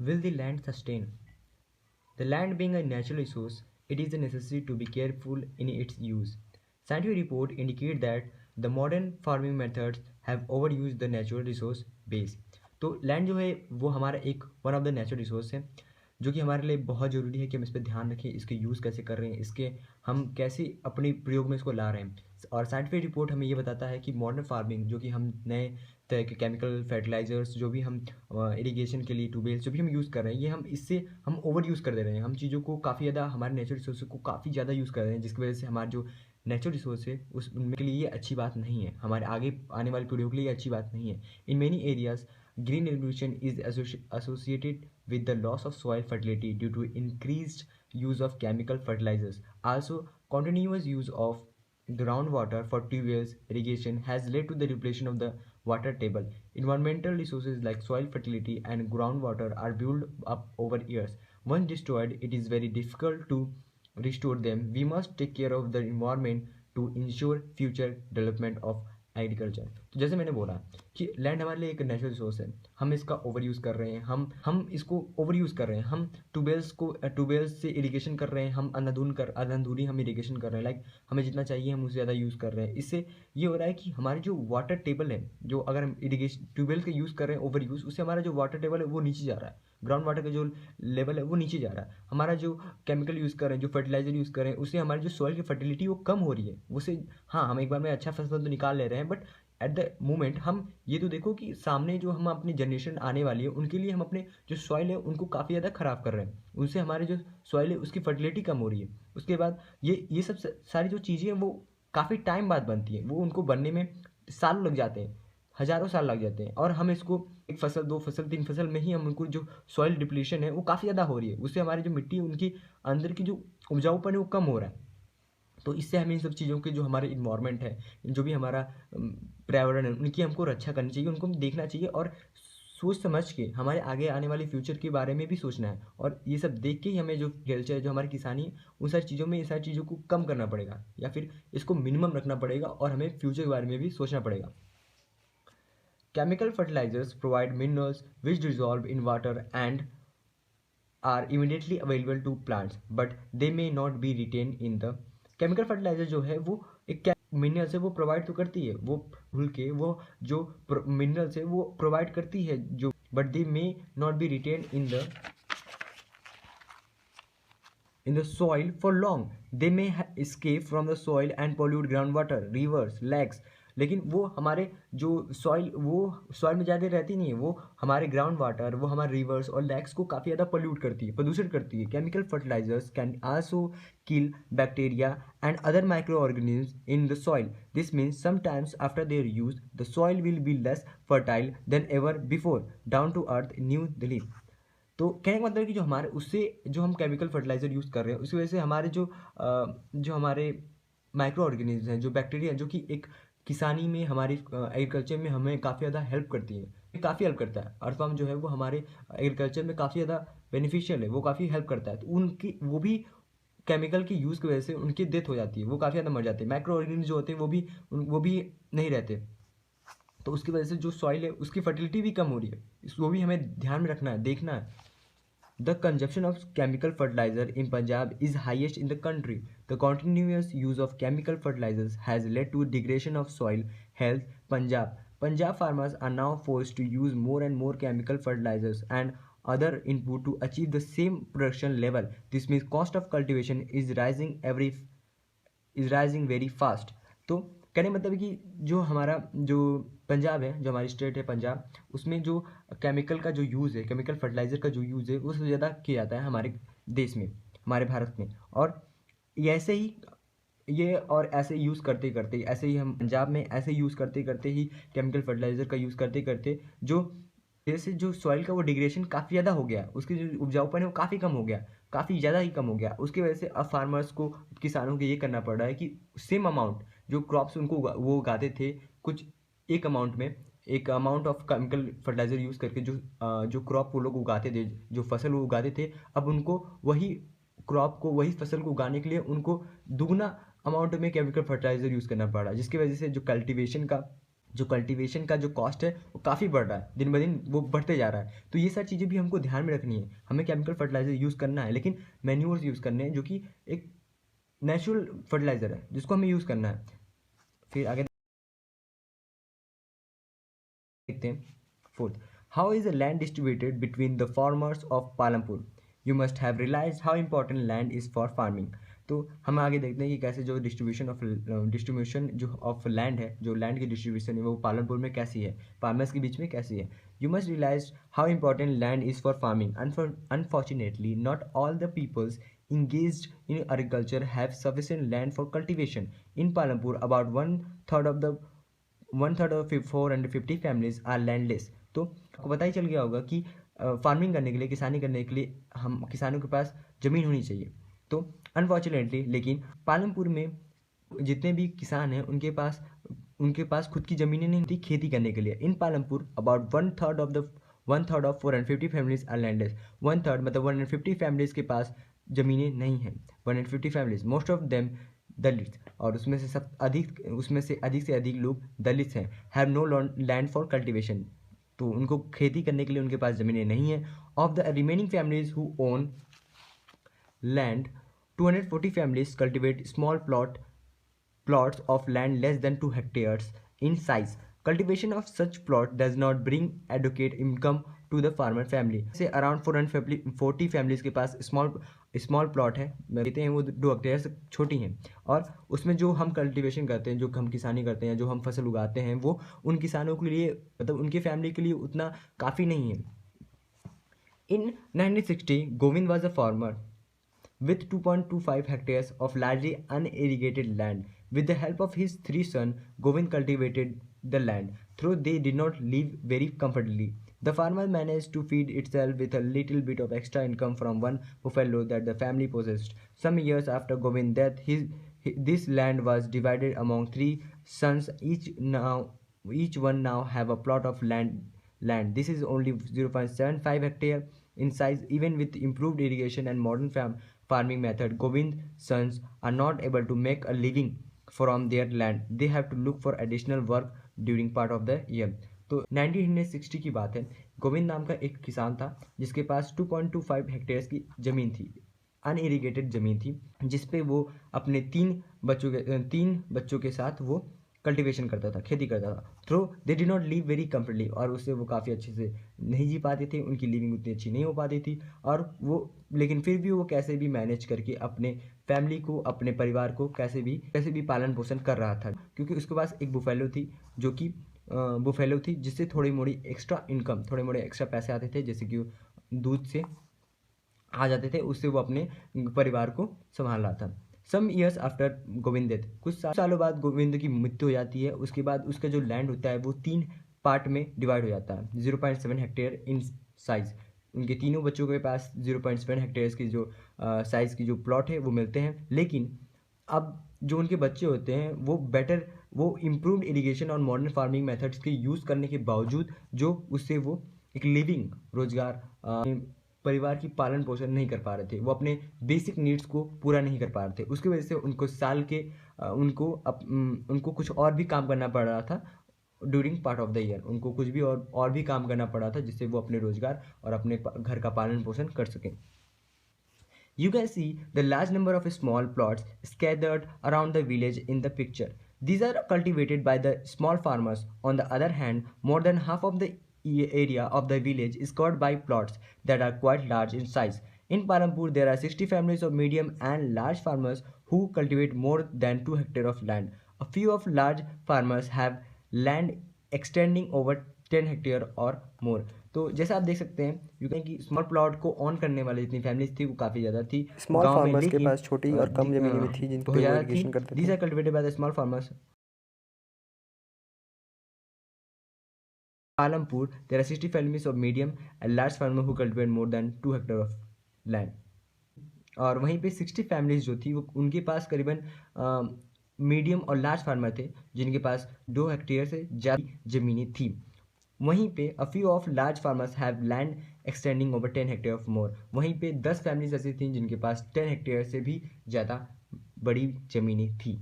Will the land sustain? The land being a natural resource, it is a necessity to be careful in its use. Scientific reports indicate that the modern farming methods have overused the natural resource base. तो land जो है वो हमारा एक one of the natural resource है जो कि हमारे लिए बहुत ज़रूरी है कि हम इस पर ध्यान रखें, इसके यूज़ कैसे कर रहे हैं, इसके हम कैसे अपने प्रयोग में इसको ला रहे हैं। और साइंटिफिक रिपोर्ट हमें ये बताता है कि मॉडर्न फार्मिंग जो कि हम नए तरह के केमिकल फर्टिलाइजर्स जो भी हम इरिगेशन के लिए ट्यूबवेल्स जो भी हम यूज़ कर रहे हैं, ये हम इससे हम ओवर यूज़ कर दे रहे हैं। हम चीज़ों को काफ़ी ज़्यादा हमारे नेचुरल रिसोर्स को काफ़ी ज़्यादा यूज़ कर रहे हैं, जिसकी वजह से हमारा जो नेचुरल रिसोर्स है उसके लिए ये अच्छी बात नहीं है, हमारे आगे आने वाली पीढ़ियों के लिए ये अच्छी बात नहीं है। In many areas green revolution is associated with the loss of soil fertility due to increased use of chemical fertilizers. Also, continuous use of groundwater for tubewells irrigation has led to the depletion of the water table. Environmental resources like soil fertility and groundwater are built up over years. Once destroyed, it is very difficult to restore them. We must take care of the environment to ensure future development of agriculture. तो जैसे मैंने बोला कि land हमारे लिए एक natural resource है, हम इसका ओवर यूज़ कर रहे हैं, हम इसको ओवर यूज़ कर रहे हैं, हम ट्यूबवेल्स से इरिगेशन कर रहे हैं, हम अंधाधुंधी हम इरिगेशन कर रहे हैं, लाइक हमें जितना चाहिए हम उससे ज़्यादा यूज़ कर रहे हैं। इससे ये हो रहा है कि हमारे जो वाटर टेबल है, जो अगर हम इरिगेशन ट्यूबवेल का यूज़ कर रहे हैं ओवर यूज़, उससे हमारा जो वाटर टेबल है वो नीचे जा रहा है, ग्राउंड वाटर का जो लेवल है वो नीचे जा रहा है। हमारा जो केमिकल यूज़ कर रहे हैं, जो फर्टिलाइजर यूज़ कर रहे हैं, उससे हमारी जो सॉइल की फर्टिलिटी वो कम हो रही है। उससे हाँ, हम एक बार में अच्छा फसल तो निकाल ले रहे हैं, बट एट द मोमेंट हम ये तो देखो कि सामने जो हम अपनी जनरेशन आने वाली है उनके लिए हम अपने जो सॉइल है उनको काफ़ी ज़्यादा ख़राब कर रहे हैं, उनसे हमारे जो सॉइल है उसकी फर्टिलिटी कम हो रही है। उसके बाद ये सब सारी जो चीज़ें हैं वो काफ़ी टाइम बाद बनती हैं, वो उनको बनने में सालों लग जाते हैं, हज़ारों साल लग जाते हैं, और हम इसको एक फसल, दो फसल, तीन फसल में ही हम उनको जो सॉइल डिप्लीशन है वो काफ़ी ज़्यादा हो रही है, उससे हमारी जो मिट्टी है उनकी अंदर की जो उपजाऊपन है वो कम हो रहा है। तो इससे हमें इन सब चीज़ों के जो हमारे इन्वायरमेंट है, जो भी हमारा पर्यावरण है, उनकी हमको रक्षा करनी चाहिए, उनको देखना चाहिए और सोच समझ के हमारे आगे आने वाले फ्यूचर के बारे में भी सोचना है। और ये सब देख के ही हमें जो कल्चर है, जो हमारी किसानी है, उन सारी चीज़ों में ये सारी चीज़ों को कम करना पड़ेगा या फिर इसको मिनिमम रखना पड़ेगा, और हमें फ्यूचर के बारे में भी सोचना पड़ेगा। Chemical fertilizers provide minerals which dissolve in water and are immediately available to plants, but they may not be retained in the chemical fertiliser जो है वो एक मिनरल से वो प्रोवाइड तो करती है, वो घुल के वो जो मिनरल से वो प्रोवाइड करती है जो, but they may not be retain in the soil for long. They may escape from the soil and pollute groundwater, rivers, lakes. लेकिन वो हमारे जो सॉइल में ज़्यादा रहती नहीं है, वो हमारे ग्राउंड वाटर, वो हमारे रिवर्स और लैक्स को काफ़ी ज़्यादा पोल्यूट करती है, प्रदूषित करती है। Chemical fertilisers can also kill bacteria and other micro organism in the soil. This means sometimes after their use the soil will be less fertile than ever before, down to earth new Delhi. तो कहने का मतलब कि जो हमारे उससे जो हम केमिकल फर्टिलाइज़र यूज़ कर रहे हैं उसकी वजह से हमारे जो हमारे माइक्रो ऑर्गेनिज्म हैं, जो बैक्टीरिया, जो कि एक किसानी में, हमारी एग्रीकल्चर में हमें काफ़ी ज़्यादा हेल्प करती है, काफ़ी हेल्प करता है। अर्थवर्म जो है वो हमारे एग्रीकल्चर में काफ़ी ज़्यादा बेनिफिशियल है, वो काफ़ी हेल्प करता है। तो उनकी वो भी केमिकल की यूज़ की वजह से उनकी डेथ हो जाती है, वो काफ़ी ज़्यादा मर जाते हैं। माइक्रो ऑर्गेनिज्म जो होते हैं वो भी नहीं रहते, तो उसकी वजह से जो सॉइल है उसकी फर्टिलिटी भी कम हो रही है, इसको भी हमें ध्यान में रखना है, देखना है। The consumption of chemical fertilizer in Punjab is highest in the country. The continuous use of chemical fertilizers has led to degradation of soil health. Punjab farmers are now forced to use more and more chemical fertilizers and other input to achieve the same production level. This means cost of cultivation is rising very fast. तो कहने मतलब कि जो हमारा जो पंजाब है, जो हमारी स्टेट है पंजाब, उसमें जो केमिकल का जो यूज़ है, केमिकल फर्टिलाइज़र का जो यूज़ है वो सबसे ज़्यादा किया जाता है हमारे देश में, हमारे भारत में। और ये ऐसे ही और ऐसे यूज़ करते करते ऐसे ही हम पंजाब में ऐसे यूज़ करते करते ही केमिकल फर्टिलाइज़र का यूज़ करते करते जो जैसे जो सॉइल का वो डिग्रेडेशन काफ़ी ज़्यादा हो गया, उसकी जो उपजाऊपन है वो काफ़ी कम हो गया, काफ़ी ज़्यादा ही कम हो गया। उसकी वजह से अब फार्मर्स को, किसानों को ये करना पड़ रहा है कि सेम अमाउंट जो क्रॉप्स उनको वो उगाते थे, कुछ एक अमाउंट में, एक amount of chemical fertiliser use करके जो क्रॉप वो लोग उगाते थे, जो फसल वो उगाते थे, अब उनको वही क्रॉप को, वही फसल को उगाने के लिए उनको दुगना अमाउंट में केमिकल फर्टिलाइज़र यूज़ करना पड़ रहा है, जिसकी वजह से जो कल्टीवेशन का जो कल्टीवेशन का जो कॉस्ट है वो काफ़ी बढ़ रहा है, दिन ब दिन वो बढ़ते जा रहा है। तो ये सारी चीज़ें भी हमको ध्यान में रखनी है। हमें केमिकल फर्टिलाइज़र यूज़ करना है, लेकिन मैन्योर्स यूज़ करने हैं जो कि एक नेचुरल फर्टिलाइज़र है जिसको हमें यूज़ करना है। फिर आगे देखते हैं। Fourth, how is the land distributed between the farmers of Palampur? You must have realise how important land is for farming. तो हम आगे देखते हैं कि कैसे जो डिस्ट्रीब्यूशन जो ऑफ लैंड है, जो लैंड की डिस्ट्रीब्यूशन है वो पालमपुर में कैसी है, फार्मर्स के बीच में कैसी है। You must realise how important land is for farming. Unfortunately not all the peoples engaged in agriculture have sufficient land for cultivation. In Palampur, about one third of 450 families are landless. तो आपको पता ही चल गया होगा कि farming करने के लिए, किसानी करने के लिए हम किसानों के पास ज़मीन होनी चाहिए। तो अनफॉर्चुनेटली लेकिन पालमपुर में जितने भी किसान हैं उनके पास खुद की ज़मीनें नहीं थी खेती करने के लिए। In Palampur about one third of 450 families are landless. One third मतलब 150 फैमिलीज के पास ज़मीनें नहीं हैं। 150 families, most of them Dalit, और उसमें से अधिक लोग दलित हैं। Have no land for cultivation, तो उनको खेती करने के लिए उनके पास ज़मीनें नहीं हैं। Of the remaining families who own land, 240 families cultivate small plots of land less than 2 hectares in size. Cultivation of such plot does not bring adequate income to the farmer family. से around 440 families के पास small plot है, कहते हैं वो 2 hectare से छोटी हैं, और उसमें जो हम कल्टीवेशन करते हैं, जो हम किसानी करते हैं, जो हम फसल उगाते हैं, वो उन किसानों के लिए मतलब उनके फैमिली के लिए उतना काफ़ी नहीं है। इन 1960 Govind was a farmer with 2.25 hectares of largely unirrigated land. With the help of his 3 sons, Govind cultivated the land, though they did not live very comfortably. The farmer managed to feed itself with a little bit of extra income from one buffalo that the family possessed. Some years after Govind's death, this land was divided among 3 sons. Each one now have a plot of land. This is only 0.75 hectare in size. Even with improved irrigation and modern farming method, Govind's sons are not able to make a living from their land. They have to look for additional work during part of the year. तो 1960 की बात है। गोविंद नाम का एक किसान था जिसके पास 2.25 हेक्टेयर्स की ज़मीन थी, अनइरिगेटेड ज़मीन थी, जिसपे वो अपने 3 बच्चों के साथ वो कल्टीवेशन करता था, खेती करता था। Though they did not live very comfortably, और उससे वो काफ़ी अच्छे से नहीं जी पाते थे, उनकी लिविंग उतनी अच्छी नहीं हो पाती थी, और वो लेकिन फिर भी वो कैसे भी मैनेज करके अपने फैमिली को, अपने परिवार को कैसे भी पालन पोषण कर रहा था, क्योंकि उसके पास एक बुफेलो थी जो कि बुफेलो थी जिससे थोड़ी मोड़ी एक्स्ट्रा पैसे आते थे, जैसे कि दूध से आ जाते थे, उससे वो अपने परिवार को संभाल रहा था। Some years after Govind death, कुछ सालों बाद गोविंद की मृत्यु हो जाती है। उसके बाद उसका जो लैंड होता है वो 3 पार्ट में डिवाइड हो जाता है, 0.7 हेक्टेयर इन साइज। उनके तीनों बच्चों के पास 0.7 हेक्टेयर्स की जो साइज़ की जो प्लॉट है वो मिलते हैं। लेकिन अब जो उनके बच्चे होते हैं वो इम्प्रूव्ड इरिगेशन और मॉडर्न फार्मिंग मेथड्स के यूज़ करने के बावजूद जो उससे वो एक लिविंग रोजगार परिवार की पालन पोषण नहीं कर पा रहे थे, वो अपने बेसिक नीड्स को पूरा नहीं कर पा रहे थे। उसकी वजह से उनको उनको कुछ और भी काम करना पड़ रहा था during part of the year. उनको कुछ भी और भी काम करना पड़ रहा था जिससे वो अपने रोजगार और अपने घर का पालन पोषण कर सकें। You can see the large number of small plots scattered around the village in the picture. These are cultivated by the small farmers. On the other hand, more than half of the area of the village is covered by plots that are quite large in size. In Palampur, there are 60 families of medium and large farmers who cultivate more than 2 hectares of land. A few of large farmers have land extending over 10 hectare और मोर। तो जैसा आप देख सकते हैं you can कि small plot को on करने वाली जितनी फैमिलीज थी वो काफ़ी ज़्यादा थी स्मॉल गांव में, फार्मर्स के लेकिन पास छोटी और कम ज़मीनें भी थी जिन बहुत पे वो ज़्यादा थी। इरिगेशन करते दीज थे। Are cultivated by the small farmers. Palampur there are 60 families of medium and large farmer who cultivate more than 2 hectares of land. और वहीं पे 60 फैमिलीज जो थी वो उनके पास करीबन मीडियम और लार्ज फार्मर थे जिनके पास 2 हेक्टेयर से ज़्यादा ज़मीनें थी। वहीं पे a few of large farmers have land extending over 10 hectare of more. वहीं पे 10 फैमिलीज ऐसी थी जिनके पास 10 हेक्टेयर से भी ज़्यादा बड़ी ज़मीनें थी।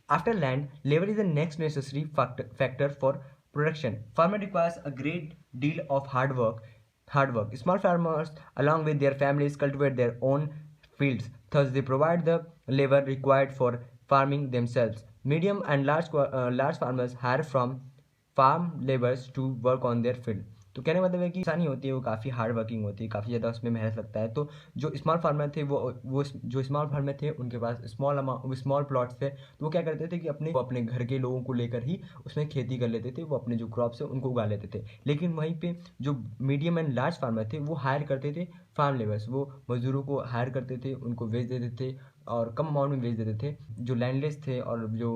After land, labor is the next necessary factor for production. Farmer requires a great deal of hard work. Small farmers, along with their families, cultivate their own fields. Thus, they provide the labor required for farming themselves. Medium and large farmers hire from farm labours to work on their field. तो कहने का मतलब है कि आसानी होती है, वो काफ़ी हार्ड वर्किंग होती है, काफ़ी ज़्यादा उसमें मेहनत लगता है। तो जो स्मॉल फार्मर थे वो जो स्मॉल फार्मर थे उनके पास स्मॉल प्लॉट्स थे, तो वो क्या करते थे कि वो अपने घर के लोगों को लेकर ही उसमें खेती कर लेते थे, वो अपने जो क्रॉप्स है उनको उगा लेते थे। लेकिन वहीं पे जो मीडियम एंड लार्ज फार्मर थे वो हायर करते थे फार्म लेबर्स, वो मजदूरों को हायर करते थे, उनको बेच देते थे और कम अमाउंट में बेच देते थे। जो लैंडलेस थे और जो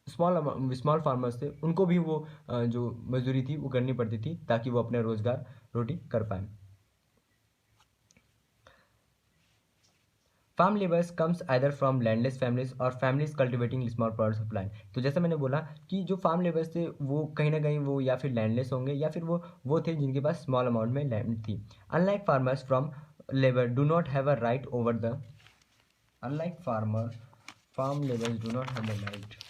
स्मॉल फार्मर्स थे उनको भी वो जो मजदूरी थी वो करनी पड़ती थी ताकि वो अपना रोजगार रोटी कर पाए। Farm labours comes either from landless families और families cultivating small plots of land. तो जैसे मैंने बोला कि जो फार्म लेबर्स थे वो कहीं ना कहीं वो या फिर लैंडलेस होंगे या फिर वो थे जिनके पास स्मॉल अमाउंट में लैंड थी। Unlike farmers from labour do not have a right over the unlike farmer farm labours do not have the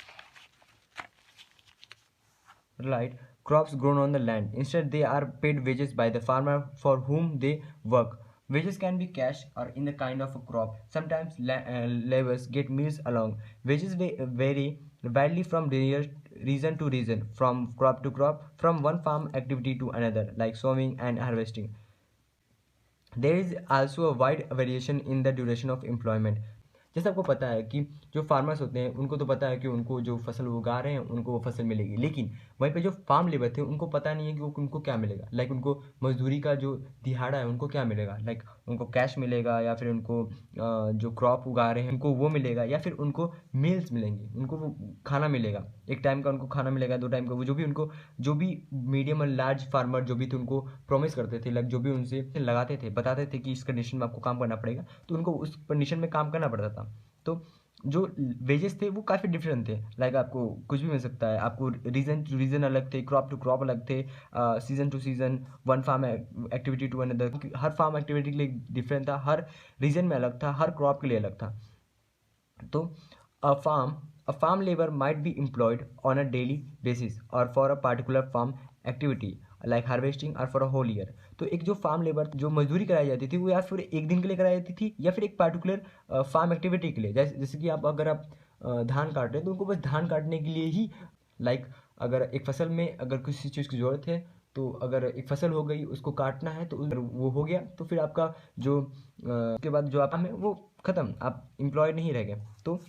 right crops grown on the land. Instead, they are paid wages by the farmer for whom they work. Wages can be cash or in the kind of a crop. Sometimes laborers get meals along. Wages vary widely from region to region, from crop to crop, from one farm activity to another, like sowing and harvesting. There is also a wide variation in the duration of employment. जैसे आपको पता है कि जो farmers होते हैं उनको तो पता है कि उनको जो फसल उगा रहे हैं उनको वो फसल मिलेगी, लेकिन वहीं पे जो फार्म लेबर थे उनको पता नहीं है कि उनको क्या मिलेगा। लाइक उनको मजदूरी का जो दिहाड़ा है उनको क्या मिलेगा, लाइक उनको कैश मिलेगा या फिर उनको जो क्रॉप उगा रहे हैं उनको वो मिलेगा या फिर उनको मील्स मिलेंगी, उनको वो खाना मिलेगा, एक टाइम का उनको खाना मिलेगा, 2 टाइम का। वो जो भी मीडियम और लार्ज फार्मर जो भी थे उनको प्रॉमिस करते थे, लाइक जो भी उनसे लगाते थे, बताते थे कि इस कंडीशन में आपको काम करना पड़ेगा, तो उनको उस कंडीशन में काम करना पड़ता था। तो जो वेजेस थे वो काफ़ी डिफरेंट थे, लाइक आपको कुछ भी मिल सकता है, आपको रीजन टू रीजन अलग थे, क्रॉप टू क्रॉप अलग थे, season to season, one farm activity to another. हर फार्म एक्टिविटी के लिए डिफरेंट था, हर रीजन में अलग था, हर क्रॉप के लिए अलग था। तो a farm a farm labor might be employed on a daily basis or for a particular farm activity like harvesting or for a whole year। तो एक जो फार्म लेबर जो मजदूरी कराई जाती थी वो या फिर एक दिन के लिए कराई जाती थी या फिर एक पार्टिकुलर फार्म एक्टिविटी के लिए। जैसे कि अगर आप धान काट रहे हैं तो उनको बस धान काटने के लिए ही, लाइक अगर एक फसल में अगर किसी चीज़ की ज़रूरत है तो अगर एक फसल हो गई उसको काटना है तो वो हो गया, तो फिर आपका जो उसके बाद जो आप है वो ख़त्म, आप एम्प्लॉयड नहीं रह गए। तो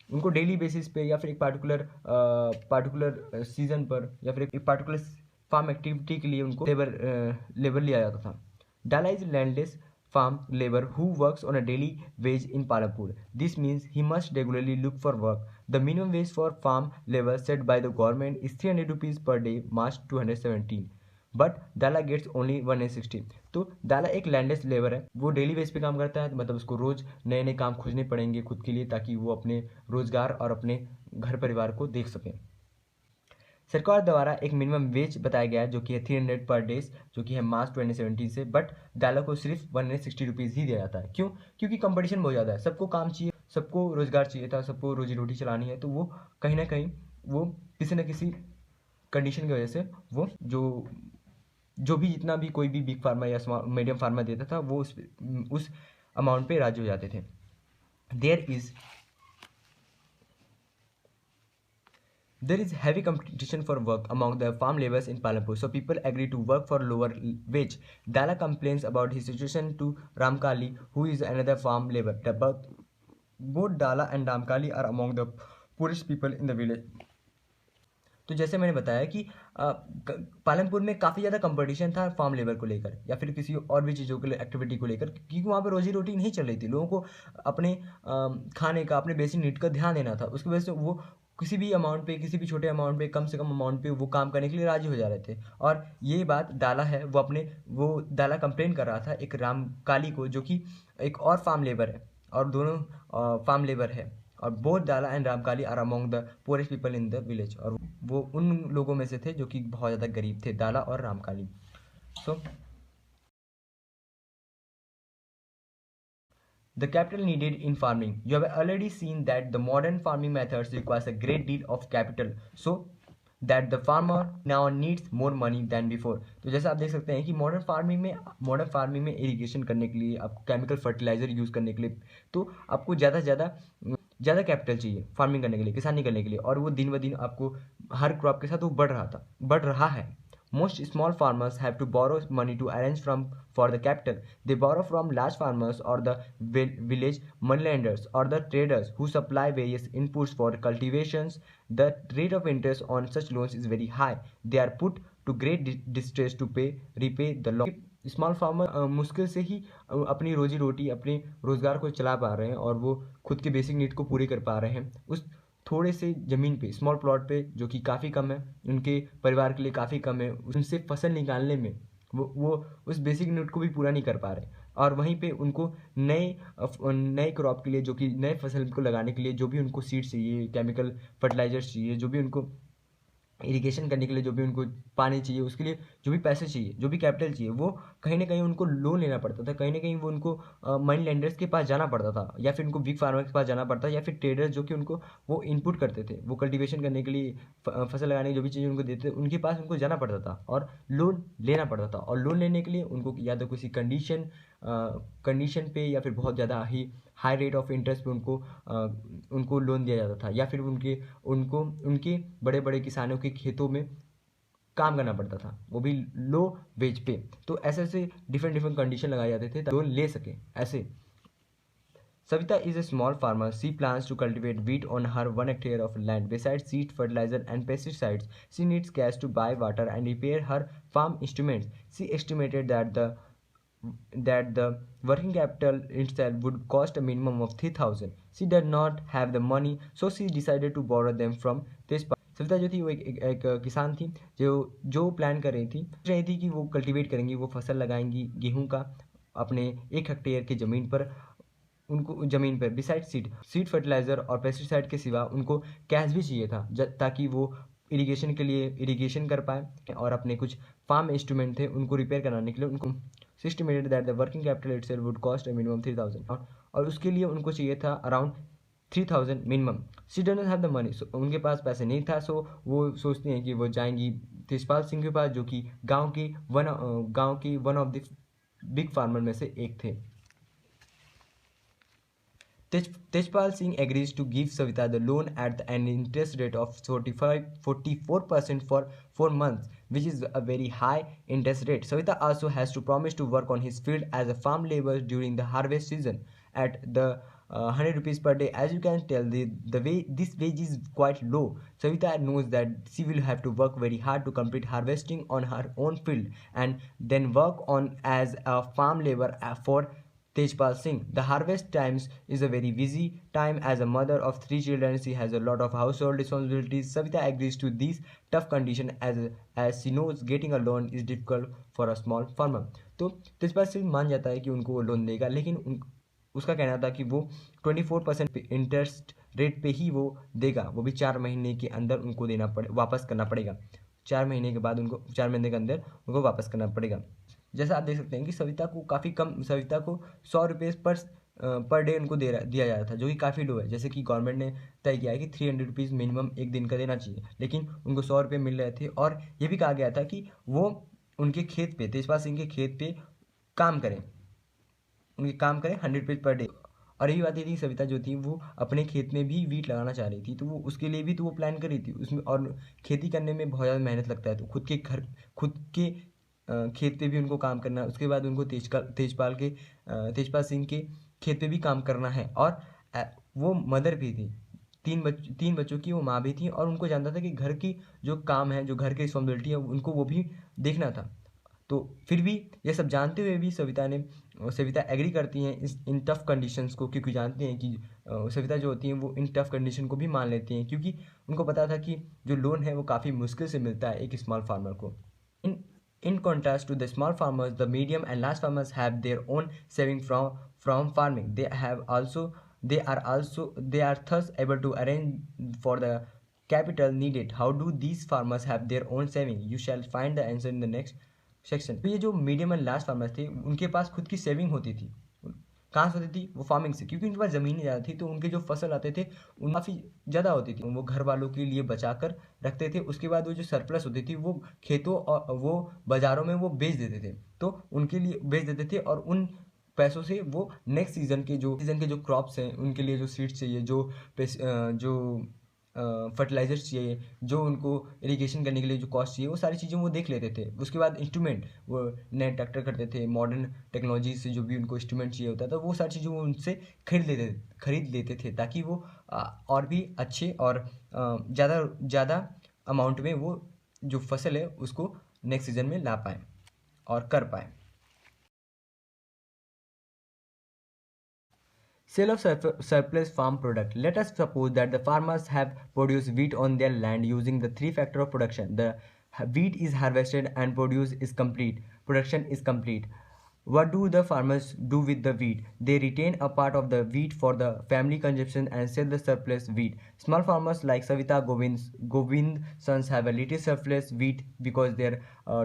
उनको डेली बेसिस पे या फिर एक पार्टिकुलर सीजन पर या फिर एक पार्टिकुलर फार्म एक्टिविटी के लिए उनको लेबर लिया जाता था। डाला is landless farm labor who works on a daily wage in Palampur. This means he must regularly look for work. The minimum wage for farm labor set by the government is 300 rupees per day, March 217. But डाला gets only 160। तो डाला एक landless labour है, वो daily base पे काम करता है, तो मतलब उसको रोज नए नए काम खोजने पड़ेंगे खुद के लिए ताकि वो अपने रोजगार और अपने घर परिवार को देख सकें। सरकार द्वारा एक मिनिमम वेज बताया गया है जो कि है 300 पर डेज, जो कि है मार्च 2017 से, बट डाला को सिर्फ 160 रुपीज़ ही दिया जाता है। क्यों? क्योंकि कंपटीशन बहुत ज़्यादा है, सबको काम चाहिए, सबको रोजगार चाहिए था, सबको रोजी रोटी चलानी है, तो वो कहीं ना कहीं वो किसी न किसी कंडीशन की वजह से वो जो भी जितना भी कोई भी बिग फार्मा या मीडियम फार्मा देता था वो उस अमाउंट पे राजी हो जाते थे। There is heavy competition for work among the farm laborers in Palampur, so people agree to work for lower wage. Dala complains about his situation to Ramkali, who is another farm labor. Both Dala and Ramkali are among the poorest people in the village. तो जैसे मैंने बताया कि पालनपुर में काफ़ी ज़्यादा competition था farm labour को लेकर या फिर किसी और भी चीज़ों के लिए एक्टिविटी को लेकर, क्योंकि वहाँ पर रोजी रोटी नहीं चल रही थी, लोगों को अपने खाने का, अपने बेसिक नीड का ध्यान देना था, उसकी वजह से वो किसी भी अमाउंट पे, किसी भी छोटे अमाउंट पे, कम से कम अमाउंट पे वो काम करने के लिए राजी हो जा रहे थे। और ये बात डाला है वो डाला कंप्लेन कर रहा था एक राम काली को, जो कि एक और फार्म लेबर है और दोनों फार्म लेबर है, और both Dala and Ramkali are among the poorest people in the village, और वो उन लोगों में से थे जो कि बहुत ज़्यादा गरीब थे, डाला और रामकाली। सो The capital needed in farming. You have already seen that the modern farming methods requires a great deal of capital, so that the farmer now needs more money than before. तो जैसा आप देख सकते हैं कि मॉडर्न फार्मिंग में irrigation करने के लिए, आपको केमिकल फर्टिलाइजर यूज़ करने के लिए, तो आपको ज़्यादा कैपिटल चाहिए फार्मिंग करने के लिए, किसानी करने के लिए, और वो दिन ब दिन आपको हर क्रॉप के साथ वो बढ़ रहा है. Most small farmers have to borrow money to arrange for the capital. They borrow from large farmers or the village moneylenders or the traders who supply various inputs for cultivations. The rate of interest on such loans is very high. They are put to great distress to repay the loan. Small farmer मुश्किल से ही अपनी रोजी रोटी, अपने रोजगार को चला पा रहे हैं और वो खुद के बेसिक नीड को पूरी कर पा रहे हैं उस थोड़े से ज़मीन पे, स्मॉल प्लॉट पे, जो कि काफ़ी कम है, उनके परिवार के लिए काफ़ी कम है. उनसे फसल निकालने में वो उस बेसिक नीड को भी पूरा नहीं कर पा रहे, और वहीं पे उनको नए क्रॉप के लिए, जो कि नए फसल को लगाने के लिए, जो भी उनको सीड्स चाहिए, केमिकल फर्टिलाइजर्स चाहिए, जो भी उनको इरिगेशन करने के लिए, जो भी उनको पानी चाहिए, उसके लिए जो भी पैसे चाहिए, जो भी कैपिटल चाहिए, वो कहीं ना कहीं उनको लोन लेना पड़ता था. कहीं ना कहीं वो उनको मनी लेंडर्स के पास जाना पड़ता था, या फिर उनको बिग फार्मर के पास जाना पड़ता, या फिर ट्रेडर्स जो कि उनको वो इनपुट करते थे, वो कल्टीवेशन करने के लिए, फसल लगाने की जो भी चीज़ें उनको देते थे, उनके पास उनको जाना पड़ता था और लोन लेना पड़ता था. और लोन लेने के लिए उनको या तो किसी कंडीशन पे, या फिर बहुत ज़्यादा ही हाई रेट ऑफ इंटरेस्ट पे उनको लोन दिया जाता था, या फिर उनके बड़े बड़े किसानों के खेतों में काम करना पड़ता था, वो भी लो वेज पे. तो ऐसे डिफरेंट कंडीशन लगाए जाते थे लोन ले सके. ऐसे Savita is a small farmer. She plans to cultivate wheat on her 1 hectare of land. Besides seed, fertilizer, and pesticides, she needs cash to buy water and repair her farm instruments. She estimated that the working capital itself would cost a minimum of 3,000. She did not have the money, so she decided to borrow them from Tejpal. Savita जो थी वो एक किसान थी, जो plan कर रही थी कि वो कल्टीवेट करेंगी, वो फसल लगाएंगी गेहूं का अपने 1 हेक्टेयर की ज़मीन पर. उनको ज़मीन पर बिसाइड सीड फर्टिलाइज़र और पेस्टिसाइड के सिवा उनको कैश भी चाहिए था, ताकि वो इरिगेशन के लिए इरिगेशन कर पाए, और अपने कुछ फार्म इंस्ट्रूमेंट थे उनको रिपेयर कराने के लिए उनको estimated that the working capital itself would cost a minimum 3,000, और उसके लिए उनको चाहिए था around 3,000 minimum. She doesn't have the money, उनके पास पैसे नहीं था, सो वो सोचती हैं कि वो जाएंगी तेजपाल सिंह के पास, जो कि गाँव के one of the big farmer में से एक थे. Tejpal Singh agrees to give Savita the loan at an interest rate of 44% for 4 months, which is a very high interest rate. Savita also has to promise to work on his field as a farm labor during the harvest season at the 100 rupees per day. As you can tell, this wage is quite low. Savita knows that she will have to work very hard to complete harvesting on her own field and then work on as a farm labor for Tejpal Singh. The harvest times is a very busy time. As a mother of 3 children, she has a lot of household responsibilities. Savita agrees to these tough conditions as she knows getting a loan is difficult for a small farmer. तो तेजपाल सिंह मान जाता है कि उनको वो loan देगा, लेकिन उसका कहना था कि वो 24% इंटरेस्ट रेट पे ही वो देगा, वो भी 4 महीने के अंदर उनको वापस करना पड़ेगा. 4 महीने के बाद उनको 4 महीने के अंदर उनको वापस करना पड़ेगा. जैसा आप देख सकते हैं कि सविता को 100 रुपये पर डे उनको दिया जा रहा था, जो कि काफ़ी लो है. जैसे कि गवर्नमेंट ने तय किया है कि 300 रुपीज़ मिनिमम एक दिन का देना चाहिए, लेकिन उनको 100 रुपये मिल रहे थे. और ये भी कहा गया था कि वो उनके खेत पे, तेजपाल सिंह के खेत पे काम करें 100 रुपीज़ पर डे. और यही बात ये थी, सविता जो थी वो अपने खेत में भी वीट लगाना चाह रही थी, तो वो उसके लिए भी तो वो प्लान कर रही थी उसमें. और खेती करने में बहुत ज़्यादा मेहनत लगता है, तो खुद के खेत पे भी उनको काम करना है. उसके बाद उनको तेजपाल सिंह के खेत पे भी काम करना है. और वो मदर भी थी, 3 बच्चों की वो माँ भी थी, और उनको जानता था कि घर की जो काम है, जो घर की रिस्पॉन्सिबिलिटी है, उनको वो भी देखना था. तो फिर भी ये सब जानते हुए भी सविता एग्री करती हैं इन टफ कंडीशंस को, क्योंकि जानती हैं कि सविता जो होती हैं वो इन टफ कंडीशन को भी मान लेती हैं, क्योंकि उनको पता था कि जो लोन है वो काफ़ी मुश्किल से मिलता है एक स्मॉल फार्मर को. In contrast to the small farmers, the medium and large farmers have their own saving from farming. They are thus able to arrange for the capital needed. How do these farmers have their own saving? You shall find the answer in the next section. तो ये जो medium and large farmers थे, उनके पास खुद की saving होती थी. कहाँ से होती थी? वो फार्मिंग से, क्योंकि उनके पास ज़मीनें ज़्यादा थी, तो उनके जो फसल आते थे उन काफ़ी ज़्यादा होती थी, वो घर वालों के लिए बचा कर रखते थे। उसके बाद वो जो सरप्लस होती थी वो खेतों और वो बाज़ारों में वो बेच देते थे, तो उनके लिए बेच देते थे, और उन पैसों से वो नेक्स्ट सीज़न के जो क्रॉप्स हैं उनके लिए जो सीड्स चाहिए, जो फर्टिलाइजर्स चाहिए, जो उनको इरिगेशन करने के लिए जो कॉस्ट चाहिए, वो सारी चीज़ें वो देख लेते थे। उसके बाद इंस्ट्रूमेंट, वो नए ट्रैक्टर करते थे, मॉडर्न टेक्नोलॉजी से जो भी उनको इंस्ट्रूमेंट चाहिए होता था, वो सारी चीज़ें वो उनसे खरीद लेते थे, ताकि वो और भी अच्छे और ज़्यादा ज़्यादा अमाउंट में वो जो फसल है उसको नेक्स्ट सीज़न में ला पाएँ और कर पाएँ। Sale of surplus farm product. Let us suppose that the farmers have produced wheat on their land using the three factor of production. The wheat is harvested and produce is complete. Production is complete. What do the farmers do with the wheat? They retain a part of the wheat for the family consumption and sell the surplus wheat. Small farmers like Savita Govind sons have a little surplus wheat because their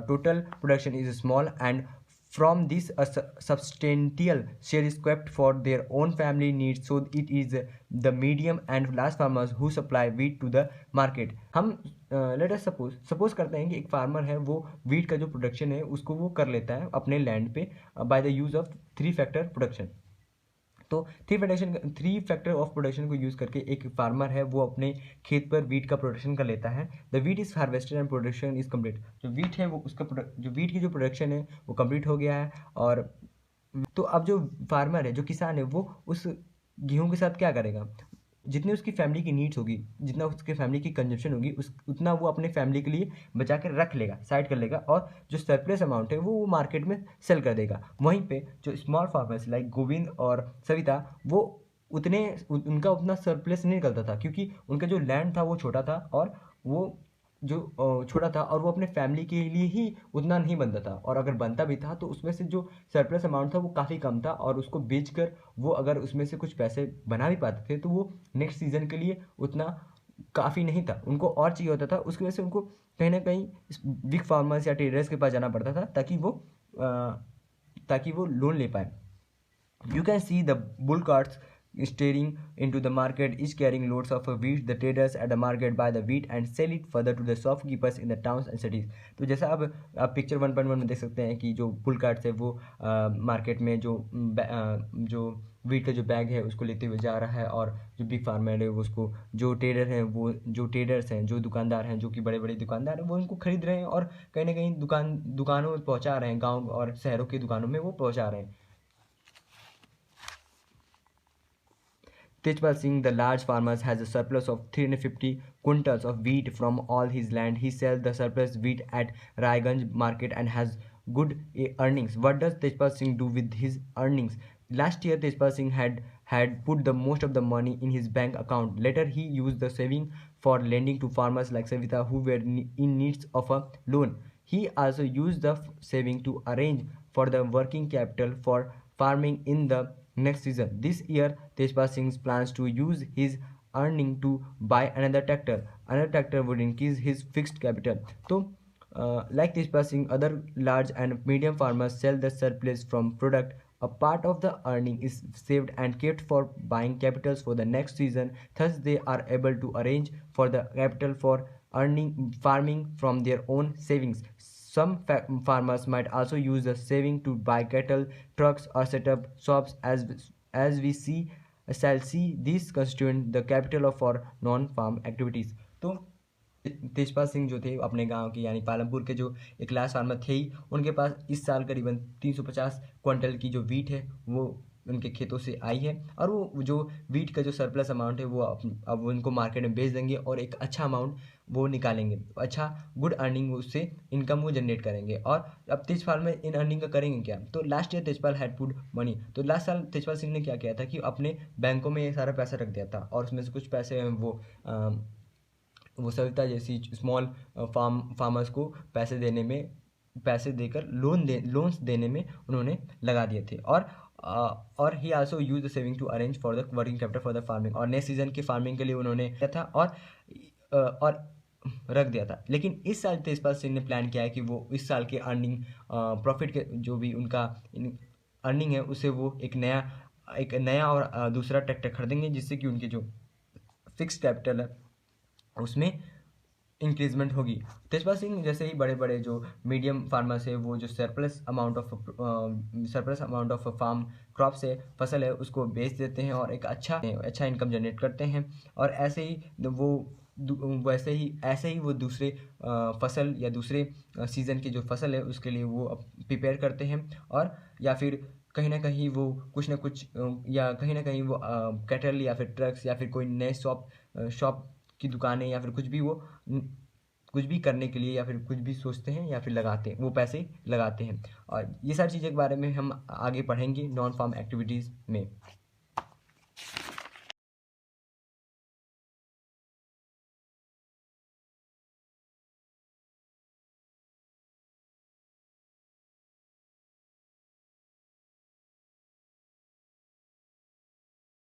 total production is small, and from this, a substantial share is kept for their own family needs. So it is the medium and large farmers who supply wheat to the market. हम let us suppose करते हैं कि एक farmer है, वो wheat का जो production है उसको वो कर लेता है अपने लैंड पे by the use of three factor production. तो थ्री फैक्टर ऑफ प्रोडक्शन को यूज़ करके एक फार्मर है वो अपने खेत पर वीट का प्रोडक्शन कर लेता है। The wheat is harvested and production is complete. जो वीट है वो जो वीट की जो प्रोडक्शन है वो कम्प्लीट हो गया है। और तो अब जो फार्मर है, जो किसान है, वो उस गेहूं के साथ क्या करेगा? जितनी उसकी फैमिली की नीड्स होगी, जितना उसके फैमिली की कंजप्शन होगी, उस उतना वो अपने फैमिली के लिए बचा कर रख लेगा, साइड कर लेगा, और जो सरप्लस अमाउंट है वो मार्केट में सेल कर देगा। वहीं पे जो स्मॉल फार्मर्स लाइक गोविंद और सविता, वो उनका उतना सरप्लस नहीं निकलता था, क्योंकि उनका जो लैंड था वो छोटा था, और वो जो छोटा था, और वो अपने फैमिली के लिए ही उतना नहीं बनता था, और अगर बनता भी था तो उसमें से जो सरप्लस अमाउंट था वो काफ़ी कम था, और उसको बेचकर वो अगर उसमें से कुछ पैसे बना भी पाते थे तो वो नेक्स्ट सीज़न के लिए उतना काफ़ी नहीं था, उनको और चाहिए होता था। उसकी वजह से उनको कहीं ना कहीं बिग फार्मर्स या ट्रेडर्स के पास जाना पड़ता था, ताकि वो लोन ले पाए। You can see the bull carts steering into the market, each carrying loads of wheat. The traders at the market buy the wheat and sell it further to the shopkeepers in the towns and cities. तो जैसा अब आप picture 1.1 में देख सकते हैं कि जो बुल कार्ट्स है वो मार्केट में जो वीट का जो बैग है उसको लेते हुए जा रहा है, और जो बिग फार्मर है वो उसको, जो ट्रेडर्स हैं, जो दुकानदार हैं, जो कि बड़े बड़े दुकानदार हैं, वो उनको खरीद रहे हैं और कहीं ना कहीं दुकानों में पहुंचा रहे हैं, गाँव और शहरों की दुकानों में वो पहुंचा रहे हैं। Tejpal Singh, the large farmer, has a surplus of 350 quintals of wheat from all his land. He sells the surplus wheat at Raiganj market and has good earnings. What does Tejpal Singh do with his earnings? Last year, Tejpal Singh had put the most of the money in his bank account. Later, he used the saving for lending to farmers like Savita who were in needs of a loan. He also used the saving to arrange for the working capital for farming in the next season. This year, Tejpal Singh plans to use his earning to buy another tractor. Another tractor would increase his fixed capital. So, like Tejpal Singh, other large and medium farmers sell the surplus from product. A part of the earning is saved and kept for buying capitals for the next season. Thus, they are able to arrange for the capital for farming from their own savings. Some farmers might also use the saving to buy cattle, trucks, or set up shops. As we shall see, these constitute the capital for non-farm activities. तो तेजपाल सिंह जो थे अपने गांव के यानी पालमपुर के जो एक लास्ट फार्मर थे ही, उनके पास इस साल करीबन 350 क्विंटल की जो वीट है वो उनके खेतों से आई है, और वो जो वीट का जो सरप्लस अमाउंट है वो अब उनको मार्केट में बेच देंगे और एक अच्छा अमाउंट वो निकालेंगे, अच्छा गुड अर्निंग उससे इनकम वो जनरेट करेंगे। और अब तेजपाल में इन अर्निंग का करेंगे क्या? तो last year Tejpal had put money, तो लास्ट साल तेजपाल सिंह ने क्या किया था कि अपने बैंकों में ये सारा पैसा रख दिया था, और उसमें से कुछ पैसे वो सविता जैसी स्मॉल फार्मर्स को पैसे देकर लोन्स देने में उन्होंने लगा दिए थे। और he also use the saving to arrange for the working capital for the farming, और नेक्स्ट सीजन की फार्मिंग के लिए उन्होंने किया था और रख दिया था। लेकिन इस साल तेजपाल सिंह ने प्लान किया है कि वो इस साल के अर्निंग प्रॉफिट के जो भी उनका अर्निंग है उसे वो एक नया एक नया और दूसरा ट्रैक्टर खरीदेंगे, जिससे कि उनके जो फिक्स कैपिटल है उसमें इंक्रीजमेंट होगी। तेजपाल सिंह जैसे ही बड़े बड़े जो मीडियम फार्मर्स है, वो जो surplus amount of farm crop से फसल है उसको बेच देते हैं और एक अच्छा इनकम जनरेट करते हैं। और ऐसे ही वो दूसरे फसल या दूसरे सीज़न की जो फसल है उसके लिए वो प्रिपेयर करते हैं। और या फिर कहीं ना कहीं वो कुछ ना कुछ या कहीं ना कहीं वो कैटल या फिर ट्रक्स या फिर कोई नए शॉप की दुकानें या फिर कुछ भी करने के लिए या फिर कुछ भी सोचते हैं या फिर लगाते हैं, वो पैसे लगाते हैं। और ये सारी चीज़ें के बारे में हम आगे पढ़ेंगे नॉन फार्म एक्टिविटीज़ में।